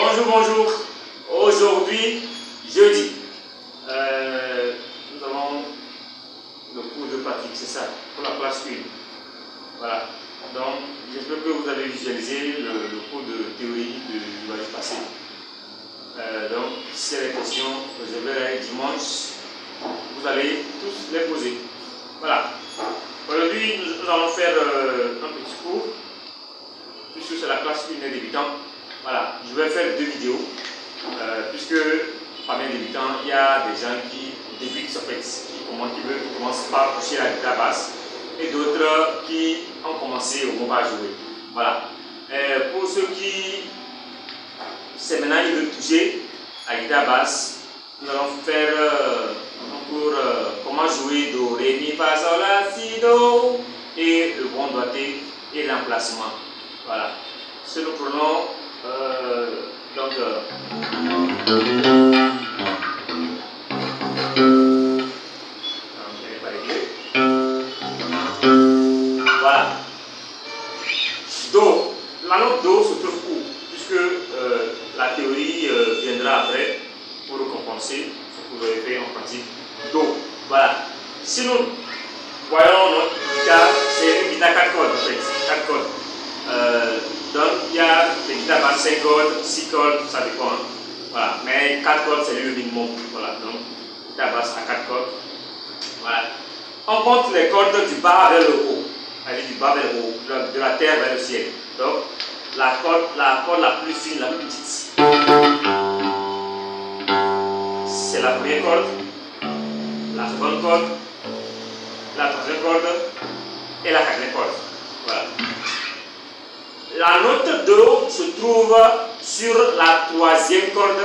Bonjour, bonjour. Aujourd'hui, jeudi, nous avons le cours de pratique, c'est ça, pour la classe 1. Voilà. Donc, j'espère que vous avez visualisé le cours de théorie du voyage passé. Donc, si il y a des questions, je vais dimanche, vous allez tous les poser. Voilà. Aujourd'hui, nous allons faire un petit cours, puisque c'est la classe 1 des débutants. Voilà, je vais faire 2 vidéos, puisque parmi les débutants, il y a des gens qui débutent sur fait, qui commencent par toucher la guitare basse, et d'autres qui ont commencé au moment à jouer. Voilà. Pour ceux qui, c'est maintenant, ils veulent toucher la guitare basse, nous allons faire un cours comment jouer do, ré, mi, fa, sol, la, si, do, et le bon doigté et l'emplacement. Voilà. Si nous prenons voilà. Do. La note Do se trouve où? Puisque la théorie viendra après pour compenser ce que vous avez fait en pratique. Do. Voilà. Si nous voyons notre guitare, c'est une guitare 4 cordes en fait. 4 cordes. Donc il y a des guitares basses 5 cordes, 6 cordes, ça dépend. Hein. Voilà. Mais 4 cordes c'est le minimum. Voilà. Donc guitare basse à 4 cordes. Voilà. On compte les cordes du bas vers le haut. Allez, du bas vers le haut, de la terre vers le ciel. Donc la corde la plus fine, la plus petite, c'est la première corde, la seconde corde, la troisième corde et la quatrième corde. Voilà. La note Do se trouve sur la troisième corde.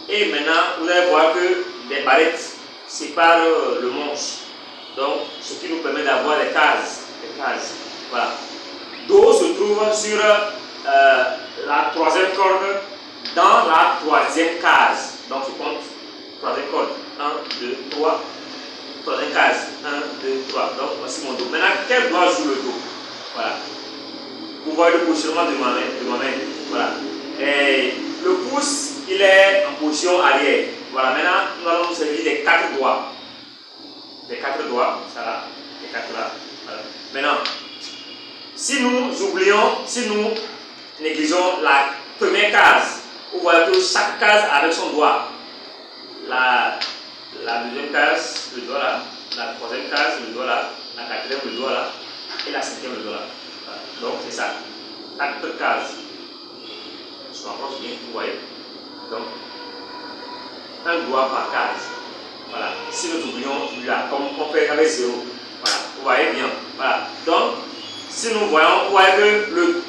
Et maintenant, vous allez voir que des barrettes séparent le manche. Donc, ce qui nous permet d'avoir des cases. Voilà. Do se trouve sur la troisième corde dans la troisième case. Donc, je compte troisième corde. 1, 2, 3. Troisième case. 1, 2, 3. Donc, voici mon Do. Maintenant, quel doigt joue le Do? Voilà. Vous voyez le positionnement de ma main. Voilà. Et le pouce, il est en position arrière. Voilà. Maintenant, nous allons nous servir des 4 doigts. Des 4 doigts, ça là. Les 4 là. Voilà. Maintenant, si nous négligeons la première case, vous voyez que chaque case avec son doigt. La deuxième case, le doigt là. La troisième case, le doigt là. La quatrième, le doigt là. Et la cinquième, le doigt là. Voilà. Donc c'est ça. 4 cases. Je m'approche bien, vous voyez. Donc, un doigt par case. Voilà. Si nous oublions là, comme on fait avec 0. Voilà. Vous voyez bien. Voilà. Donc, si nous voyons, vous voyez que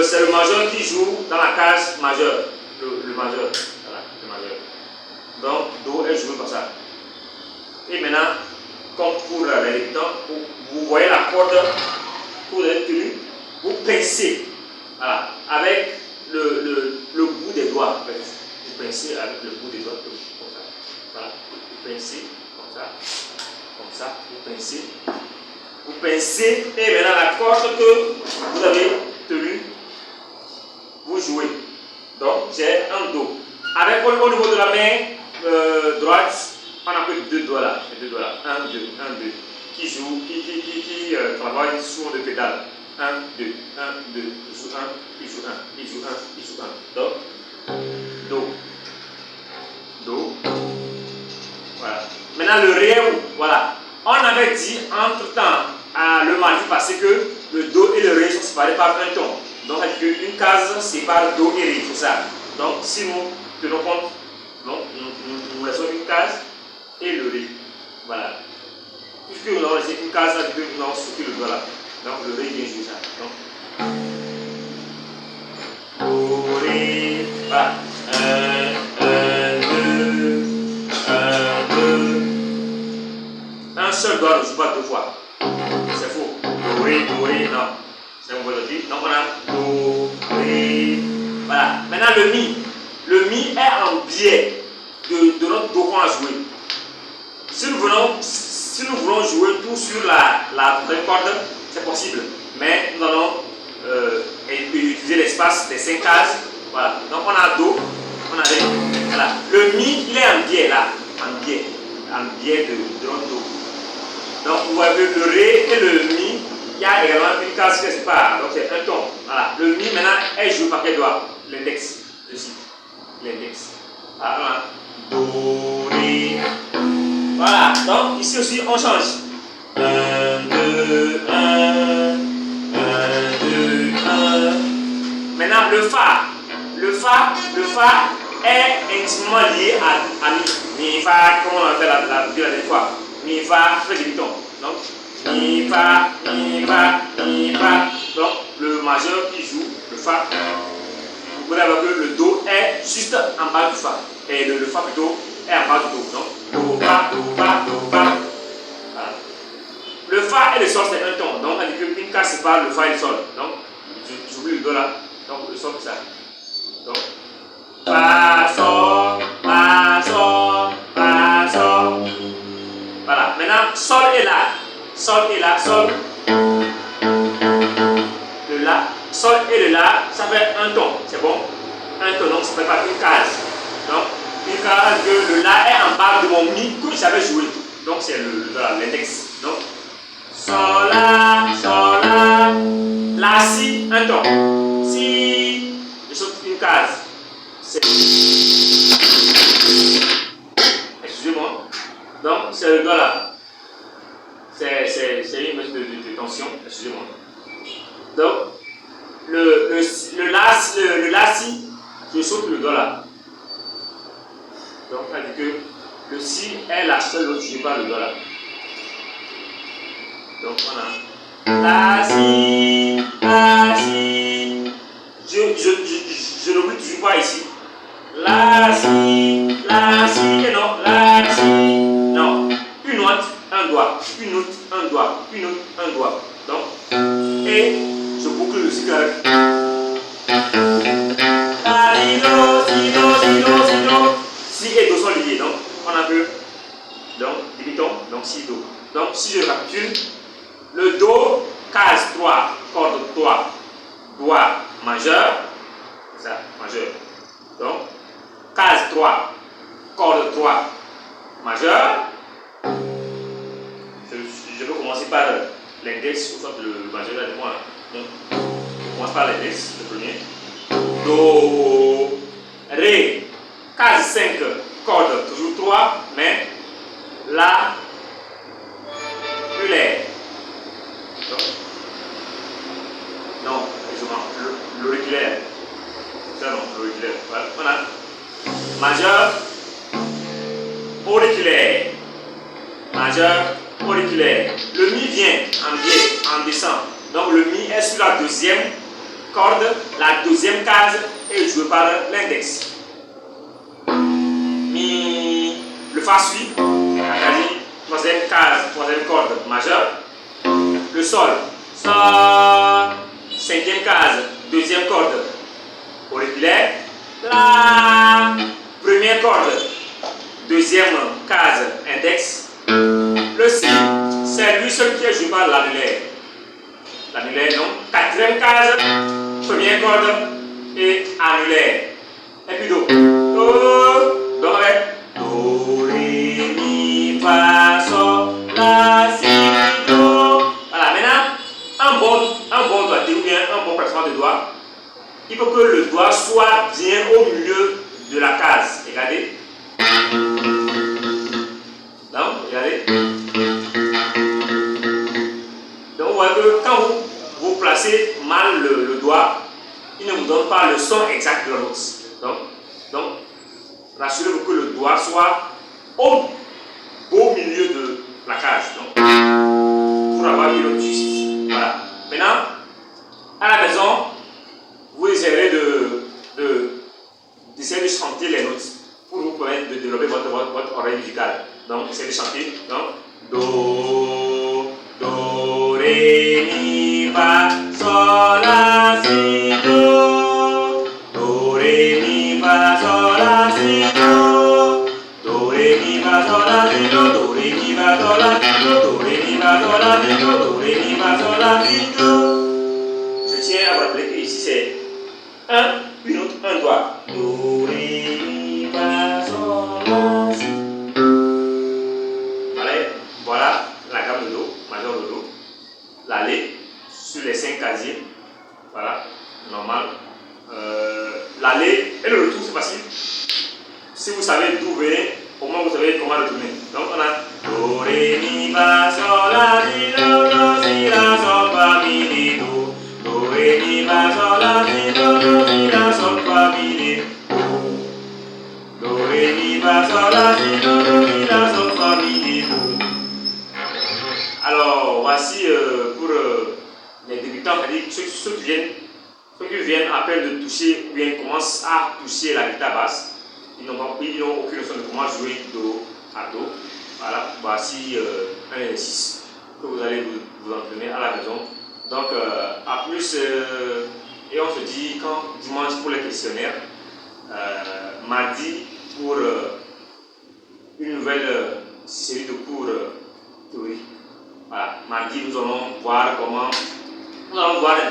c'est le majeur qui joue dans la case majeure. Le majeur. Voilà. Le majeur. Donc, Do est joué comme ça. Et maintenant, comme pour les débutants, vous voyez la corde pour les tenues. Vous pincez, voilà, avec le bout des doigts. En fait. Vous pincez avec le bout des doigts, comme ça. Voilà. Vous pincez, comme ça, vous pincez. Vous pincez, et maintenant la corde que vous avez tenue, vous jouez. Donc, j'ai un Do. Avec au niveau de la main droite, on a que 2 doigts là. Les 2 doigts là. 1, 2, 1, 2. Qui joue, qui travaille sur le pédale. 1, 2, 1, 2, il joue 1, il joue 1, il joue 1, il joue 1. Donc, Do. Do. Voilà. Maintenant, le Ré, voilà. On avait dit entre-temps, le mardi passé, que le Do et le Ré sont séparés par un ton. Donc, ça dit qu'une case sépare Do et Ré, c'est ça. Donc, si nous tenons compte, nous laissons une case et le Ré. Voilà. Puisque nous avons laissé une case, ça dit que nous avons sauté le doigt là. Donc le Ré vient jouer ça. Donc, Do, Ré, voilà. 1, 2, 1, 2. Un seul doigt ne joue pas 2 fois. C'est faux. Do, Ré, non. C'est un mauvais outil. Donc on a Do, Ré. Voilà. Maintenant le Mi. Le Mi est en biais de notre Do qu'on a joué. Si nous voulons jouer tout sur la vraie corde, c'est possible. Mais nous allons utiliser l'espace des 5 cases. Voilà. Donc on a Do, on a Ré. Voilà. Le Mi, il est en biais là. En biais de notre Do. Donc vous voyez le Ré et le Mi, il y a également une case quelque part. Donc c'est un ton. Voilà. Le Mi maintenant est joué par quel doigt? L'index. L'index. Voilà. Do, Ré. Voilà. Donc ici aussi on change. 1, 2, 1. 1, 2, 1. Maintenant le Fa. Le Fa est intimement lié à Mi. Mi, Fa, comme on a fait la dernière fois. Mi, Fa, fait demi-ton. Donc, Mi, Fa, Mi, Fa, Mi, Fa. Donc, le majeur qui joue, le Fa, vous pouvez avoir que le Do est juste en bas du Fa. Et le Fa plutôt est en bas du Do. Donc, Do, Fa, Do, Fa, Do, Fa. Voilà. Le Fa et le Sol, c'est un ton. Donc, on dit qu'une case sépare le Fa et le Sol. Donc, j'oublie le Do là. Donc, le Sol, c'est ça. Donc, Fa, Sol, Fa, Sol, Fa, Sol. Voilà. Maintenant, Sol est là. Sol est là. Sol. Le La. Sol et le La, ça fait un ton. C'est bon? Un ton, donc ça ne fait pas une case. Donc, une case que le La est en bas de mon Mi que j'avais joué. Donc, c'est l'index. Donc, Sol, La, Sol, La. La, Si, un ton. Si, je saute une case. Excusez-moi. Donc, c'est le Do là. C'est une mesure de tension. Excusez-moi. Donc, le La Si, je saute le Do là. Donc, ça dit que le Si est la seule note jouée par le Do là. Donc, on a La Si, La Si. Je n'oublie toujours pas ici. La Si, et non, La Si. Non, une note, un doigt, une note, un doigt, une note, un doigt. Donc, et je boucle le cycle avec. La, Si, Do, Si, Do, Si, Do, Si, Do. Si et Do sont liés, donc on a que, donc, demi-ton, donc Si, Do. Donc, si je récapitule, le Do, case 3, corde 3, doigt majeur, c'est ça, majeur. Donc, case 3, corde 3, majeur. Je peux commencer par l'index, ou soit le majeur là de moi. Donc, je commence par l'index, le premier. Do, Ré, case 5, corde toujours 3, mais La, l'air. Non, excusez-moi, l'auriculaire. Ça non, l'auriculaire. Voilà. Majeur, auriculaire. Majeur, auriculaire. Le Mi vient en biais, en descend. Donc le Mi est sur la deuxième corde, la deuxième case est jouée par l'index. Mi, le Fa suit, c'est-à-dire troisième case, troisième corde majeure. Le Sol, Sol, cinquième case, deuxième corde auriculaire. La, première corde, deuxième case index. Le Si, c'est lui seul qui est joué par l'annulaire. L'annulaire, donc, quatrième case, première corde et annulaire. Et puis Do. Do, donc avec Do, Ré, Mi, Fa, Sol, La, Si, Do. Voilà, maintenant, un bon doigté ou bien un bon placement de doigt, il faut que le doigt soit bien au milieu de la case. Regardez. Donc, regardez. Donc, vous voyez que quand vous placez mal le doigt, il ne vous donne pas le son exact de la note. Donc rassurez-vous que le doigt soit au milieu de la case. Donc, pour avoir une note juste. Voilà. Maintenant, à la maison, vous essayerez d'essayer de chanter les notes pour vous permettre de développer votre oreille musicale. Donc, essayez de chanter. Donc, Do, Ré, Mi, Fa, Sol, La, Si, Do. Do, Ré, Mi, Fa, Sol, La, Si, Do. Do, Ré, Mi, Fa, Sol, La, Si, Do. Do, Ré, Mi, Fa, Sol, La, Si, Do. Do, Ré, Mi, Fa, Sol, La, Si, Do. Do, Ré, Mi, Fa, Sol, La, Si, Do. Je tiens à vous rappeler que ici c'est une autre, un doigt. Do, ré, mi, fa, sol, la, si. Voilà la gamme de Do, majeur de Do. L'aller sur les 5 casiers. Voilà, normal. L'aller et le retour, c'est facile. Si vous savez d'où venez, au moins vous savez comment retourner. Donc on a Do, ré, mi, fa, sol, la, si, do, si, la, sol, fa, mi, di, do. Do, ré, mi, fa, sol, la, si, do, si, la, sol, fa, mi, di, do. Do, ré, mi, fa, sol, la, si, do, si, la, sol, fa, mi, di, do. Alors voici pour les débutants, c'est-à-dire ceux qui viennent à peine de toucher ou bien commencent à toucher la guitare basse. Ils n'ont aucune notion de comment jouer Do à Do. Voilà, voici un exercice que vous allez vous entraîner à la maison. Donc, à plus, et on se dit quand dimanche pour les questionnaires, mardi pour une nouvelle série de cours théoriques. Voilà, mardi nous allons voir un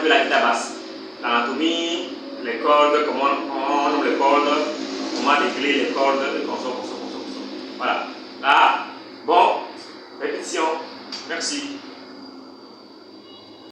peu la guitare basse, l'anatomie, les cordes, comment on nomme les cordes, comment décliner les cordes,